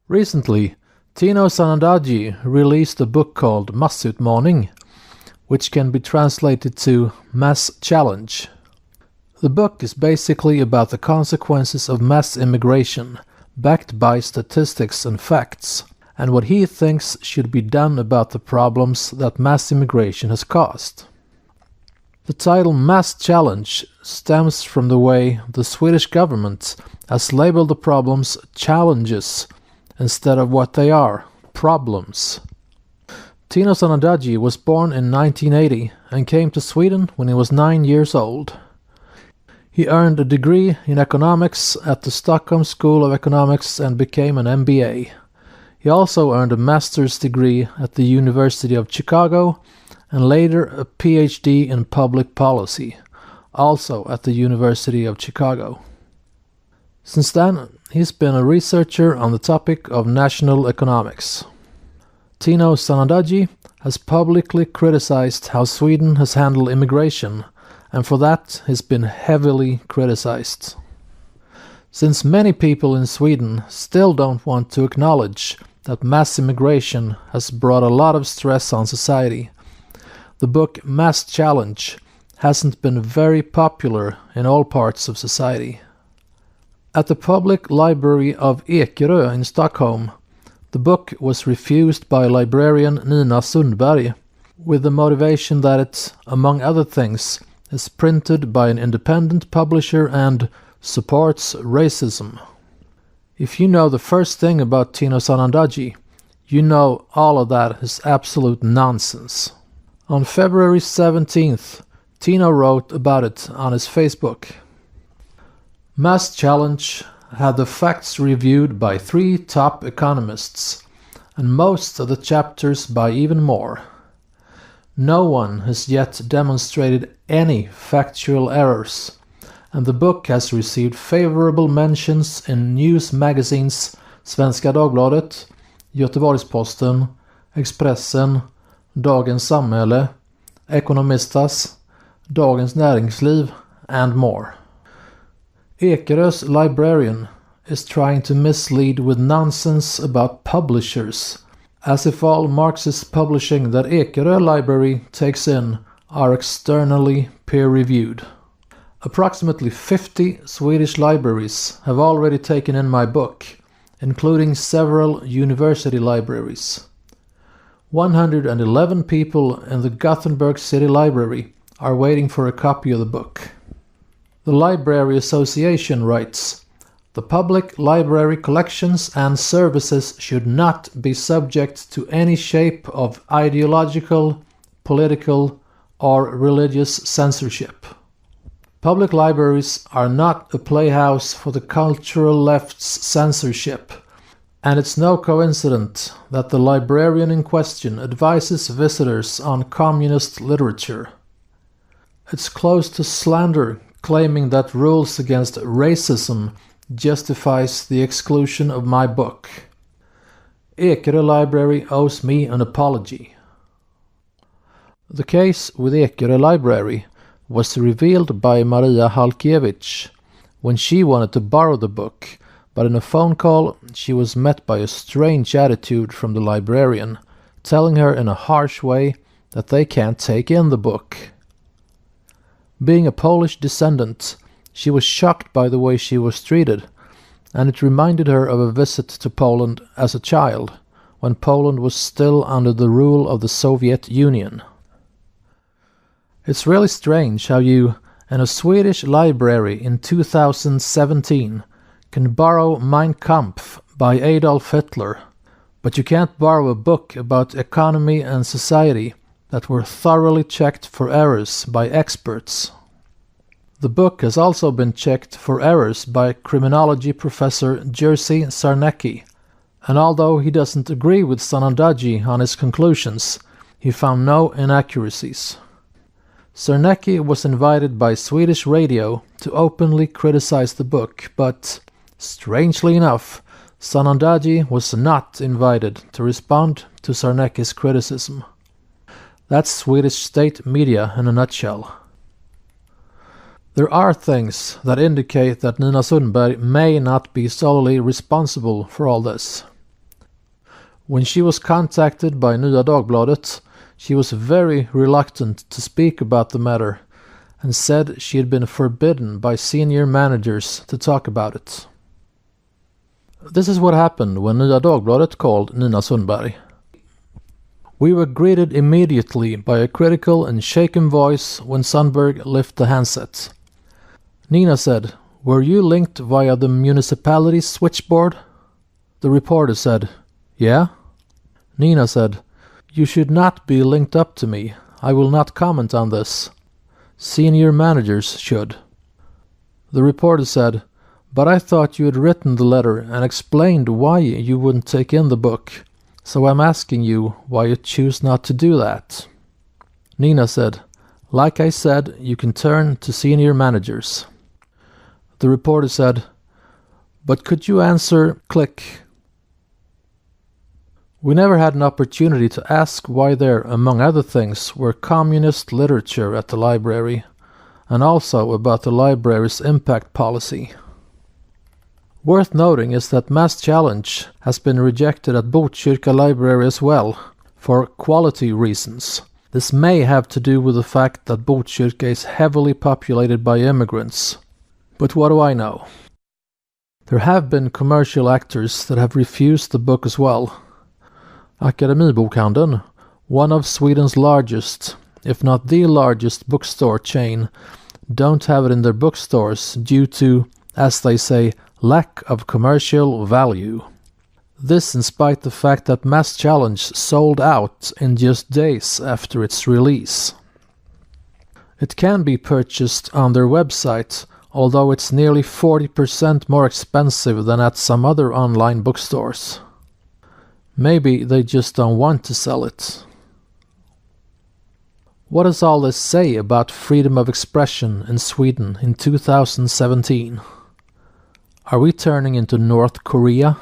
Recently, Tino Sanandaji released a book called MassUtmaning, which can be translated to MassChallenge. The book is basically about the consequences of mass immigration, backed by statistics and facts, and what he thinks should be done about the problems that mass immigration has caused. The title MassChallenge stems from the way the Swedish government has labeled the problems challenges instead of what they are, problems. Tino Sanandaji was born in 1980 and came to Sweden when he was 9 years old. He earned a degree in economics at the Stockholm School of Economics and became an MBA. He also earned a master's degree at the University of Chicago and later a PhD in public policy, also at the University of Chicago. Since then, he's been a researcher on the topic of national economics. Tino Sanandaji has publicly criticized how Sweden has handled immigration, and for that he's been heavily criticized. Since many people in Sweden still don't want to acknowledge that mass immigration has brought a lot of stress on society, the book MassChallenge hasn't been very popular in all parts of society. At the Public Library of Ekerö in Stockholm, the book was refused by librarian Tino Sanandaji with the motivation that it, among other things, is printed by an independent publisher and supports racism. If you know the first thing about Tino Sanandaji, you know all of that is absolute nonsense. On February 17th, Tino wrote about it on his Facebook. MassChallenge had the facts reviewed by 3 top economists, and most of the chapters by even more. No one has yet demonstrated any factual errors, and the book has received favorable mentions in news magazines Svenska Dagbladet, Göteborgs-Posten, Expressen, Dagens Samhälle, Ekonomistas, Dagens Näringsliv, and more. Ekerö's librarian is trying to mislead with nonsense about publishers, as if all Marxist publishing that Ekerö Library takes in are externally peer-reviewed. Approximately 50 Swedish libraries have already taken in my book, including several university libraries. 111 people in the Gothenburg City Library are waiting for a copy of the book. The Library Association writes, "The public library collections and services should not be subject to any shape of ideological, political, or religious censorship. Public libraries are not a playhouse for the cultural left's censorship, and it's no coincidence that the librarian in question advises visitors on communist literature. It's close to slander claiming that rules against racism justifies the exclusion of my book. Ekerö Library owes me an apology." The case with Ekerö Library was revealed by Maria Halkiewicz when she wanted to borrow the book, but in a phone call she was met by a strange attitude from the librarian, telling her in a harsh way that they can't take in the book. Being a Polish descendant, she was shocked by the way she was treated, and it reminded her of a visit to Poland as a child, when Poland was still under the rule of the Soviet Union. It's really strange how you, in a Swedish library in 2017, can borrow Mein Kampf by Adolf Hitler, but you can't borrow a book about economy and society that were thoroughly checked for errors by experts. The book has also been checked for errors by criminology professor Jerzy Sarnecki, and although he doesn't agree with Sanandaji on his conclusions, he found no inaccuracies. Sarnecki was invited by Swedish radio to openly criticize the book, but, strangely enough, Sanandaji was not invited to respond to Sarnecki's criticism. That's Swedish state media in a nutshell. There are things that indicate that Nina Sundberg may not be solely responsible for all this. When she was contacted by Nya Dagbladet, she was very reluctant to speak about the matter and said she had been forbidden by senior managers to talk about it. This is what happened when Nya Dagbladet called Nina Sundberg. We were greeted immediately by a critical and shaken voice when Sundberg lifted the handset. Nina said, "Were you linked via the municipality's switchboard?" The reporter said, "Yeah." Nina said, "You should not be linked up to me. I will not comment on this. Senior managers should." The reporter said, "But I thought you had written the letter and explained why you wouldn't take in the book, so I'm asking you why you choose not to do that." Nina said, "Like I said, you can turn to senior managers." The reporter said, "But could you answer click?" We never had an opportunity to ask why there, among other things, were communist literature at the library, and also about the library's impact policy. Worth noting is that MassChallenge has been rejected at Botkyrka Library as well, for quality reasons. This may have to do with the fact that Botkyrka is heavily populated by immigrants. But what do I know? There have been commercial actors that have refused the book as well. Akademibokhandeln, one of Sweden's largest, if not the largest bookstore chain, don't have it in their bookstores due to, as they say, lack of commercial value. This in spite the fact that MassChallenge sold out in just days after its release. It can be purchased on their website, although it's nearly 40% more expensive than at some other online bookstores. Maybe they just don't want to sell it. What does all this say about freedom of expression in Sweden in 2017? Are we turning into North Korea?